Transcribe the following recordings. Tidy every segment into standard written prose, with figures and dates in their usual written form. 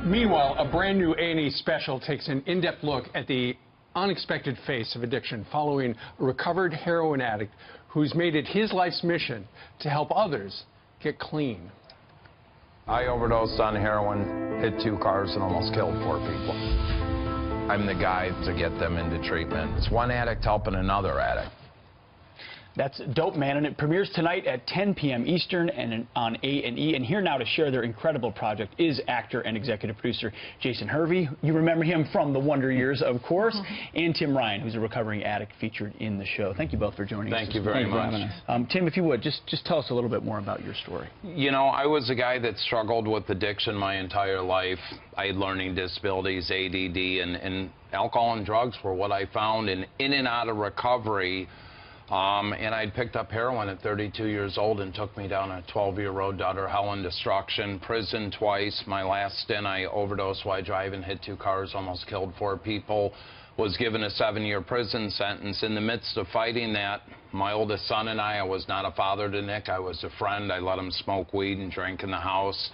Meanwhile, a brand new A&E special takes an in-depth look at the unexpected face of addiction following a recovered heroin addict who's made it his life's mission to help others get clean. I overdosed on heroin, hit 2 cars, and almost killed 4 people. I'm the guy to get them into treatment. It's one addict helping another addict. That's Dope Man, and it premieres tonight at 10 p.m. Eastern and on A&E. And here now to share their incredible project is actor and executive producer Jason Hervey. You remember him from The Wonder Years, of course, and Tim Ryan, who's a recovering addict featured in the show. Thank you both for joining us. Thank you very much. Tim, if you would, just tell us a little bit more about your story. You know, I was a guy that struggled with addiction my entire life. I had learning disabilities, ADD, and alcohol and drugs were what I found in and out of recovery. And I'd picked up heroin at 32 years old and took me down a 12-year road to utter hell and destruction. Prison twice. My last stint, I overdosed while driving, hit 2 cars, almost killed 4 people. Was given a 7-year prison sentence. In the midst of fighting that, my oldest son and I was not a father to Nick. I was a friend. I let him smoke weed and drink in the house.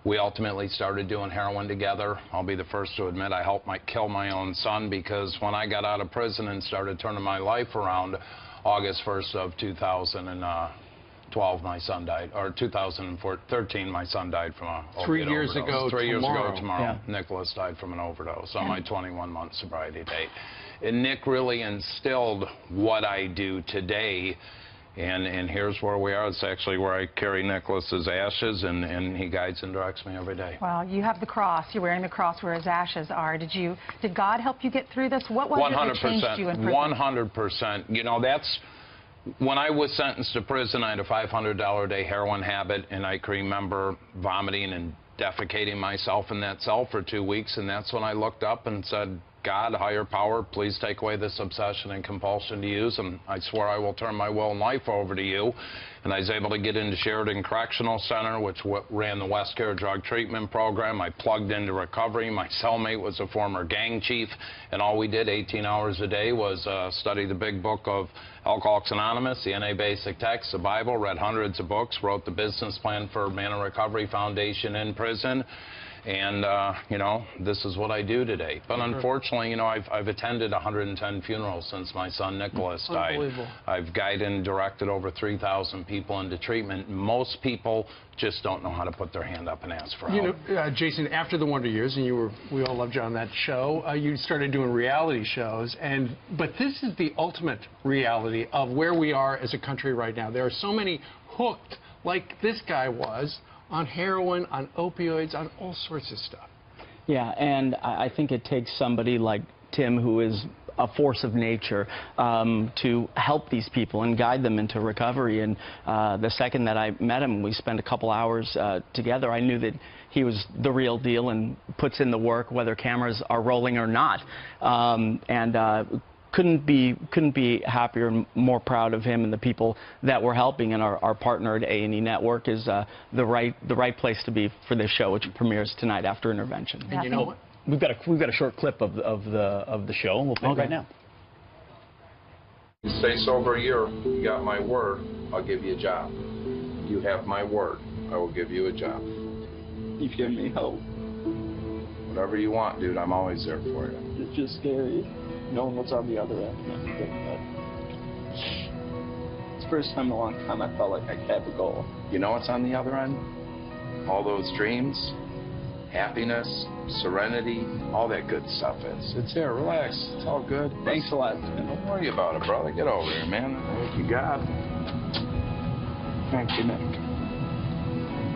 We ultimately started doing heroin together. I'll be the first to admit I helped kill my own son, because when I got out of prison and started turning my life around, August 1st of 2012, my son died, or 2013, my son died from a 3 years ago 3 years ago tomorrow. Yeah. Nicholas died from an overdose on my 21-month sobriety date. And Nick really instilled what I do today. And here's where we are. It's actually where I carry Nicholas's ashes, and he guides and directs me every day. Well, you have the cross. You're wearing the cross where his ashes are. Did God help you get through this? What was it that changed you in prison? 100%. You know, that's when I was sentenced to prison. I had a $500 a day heroin habit, and I can remember vomiting and defecating myself in that cell for 2 weeks. And that's when I looked up and said, God, higher power, please take away this obsession and compulsion to use, and I swear I will turn my will and life over to you. And I was able to get into Sheridan Correctional Center, which ran the West Care drug treatment program. I plugged into recovery. My cellmate was a former gang chief, and all we did 18 hours a day was study the big book of Alcoholics Anonymous, the NA Basic Text, the Bible, read hundreds of books, wrote the business plan for Man A&E Recovery Foundation in prison. And, you know, this is what I do today. But unfortunately, you know, I've attended 110 funerals since my son Nicholas died. I've guided and directed over 3,000 people into treatment. Most people just don't know how to put their hand up and ask for help. You know, Jason, after the Wonder Years, and we all loved you on that show, you started doing reality shows. But this is the ultimate reality of where we are as a country right now. There are so many hooked, like this guy was, on heroin, on opioids, on all sorts of stuff. Yeah, and I think it takes somebody like Tim, who is a force of nature, to help these people and guide them into recovery. And the second that I met him, we spent a couple hours together, I knew that he was the real deal and puts in the work, whether cameras are rolling or not. Couldn't be happier and more proud of him and the people that we're helping. And our partner at A&E Network is the right place to be for this show, which premieres tonight after Intervention. And you know what? We've got a short clip of the show, and we'll play it right now. You stay sober a year, you got my word, I'll give you a job. You have my word, I will give you a job. You've given me hope. Whatever you want, dude, I'm always there for you. It's just scary knowing what's on the other end. It's the first time in a long time I felt like I had a goal. You know what's on the other end? All those dreams, happiness, serenity, all that good stuff is. It's there, relax, it's all good. Thanks a lot. Don't worry about it, brother. Get over here, man. You got it. Thank you, Nick.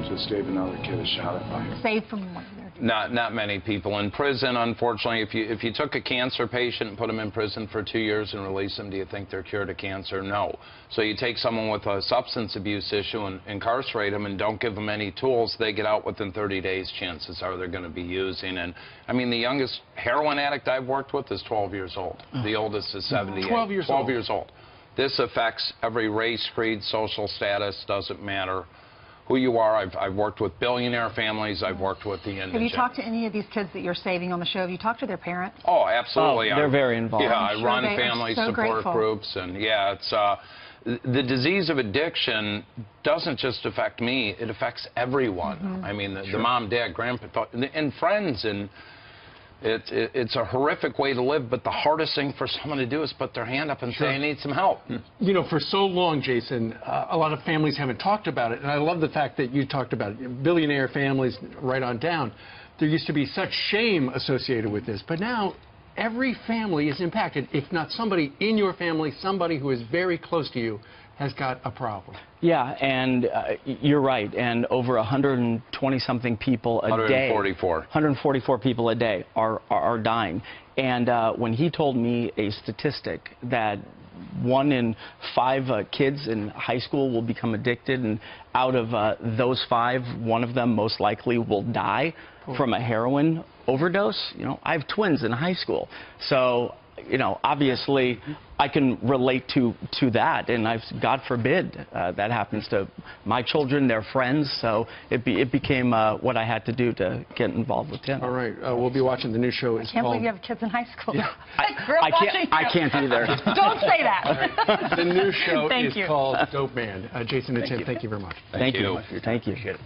Just gave another kid a shot at life. Saved from what? Not many people in prison, unfortunately. If you took a cancer patient and put them in prison for 2 years and release them, do you think they're cured of cancer? No. So you take someone with a substance abuse issue and incarcerate them and don't give them any tools, they get out within 30 days. Chances are they're going to be using. And I mean, the youngest heroin addict I've worked with is 12 years old. The oldest is 78. 12 years old. This affects every race, creed, social status, doesn't matter who you are. I've worked with billionaire families. I've worked with the indigent. Have you talked to any of these kids that you're saving on the show? Have you talked to their parents? Oh, absolutely. Oh, they're very involved. Yeah, I run family support groups, and yeah, it's the disease of addiction doesn't just affect me, it affects everyone. I mean, the mom, dad, grandpa, and friends, and it's a horrific way to live, but the hardest thing for someone to do is put their hand up and say, I need some help. You know, for so long, Jason, a lot of families haven't talked about it, and I love the fact that you talked about it. Billionaire families right on down. There used to be such shame associated with this, but now every family is impacted. If not somebody in your family, somebody who is very close to you has got a problem. Yeah, and you're right. And over 120-something people a day. 144 people a day are dying. And when he told me a statistic that 1 in 5 kids in high school will become addicted, and out of those 5, 1 of them most likely will die from a heroin overdose. You know, I have twins in high school, so you know, obviously I can relate to that, and God forbid that happens to my children, their friends. So it became what I had to do to get involved with him. All right, we'll be watching the new show. It's I can't called... believe you have kids in high school. Yeah. I can't either. Don't say that. Right. The new show is you. called Dope Man. Jason and Tim, thank you very much. Thank you. Thank you. Appreciate it.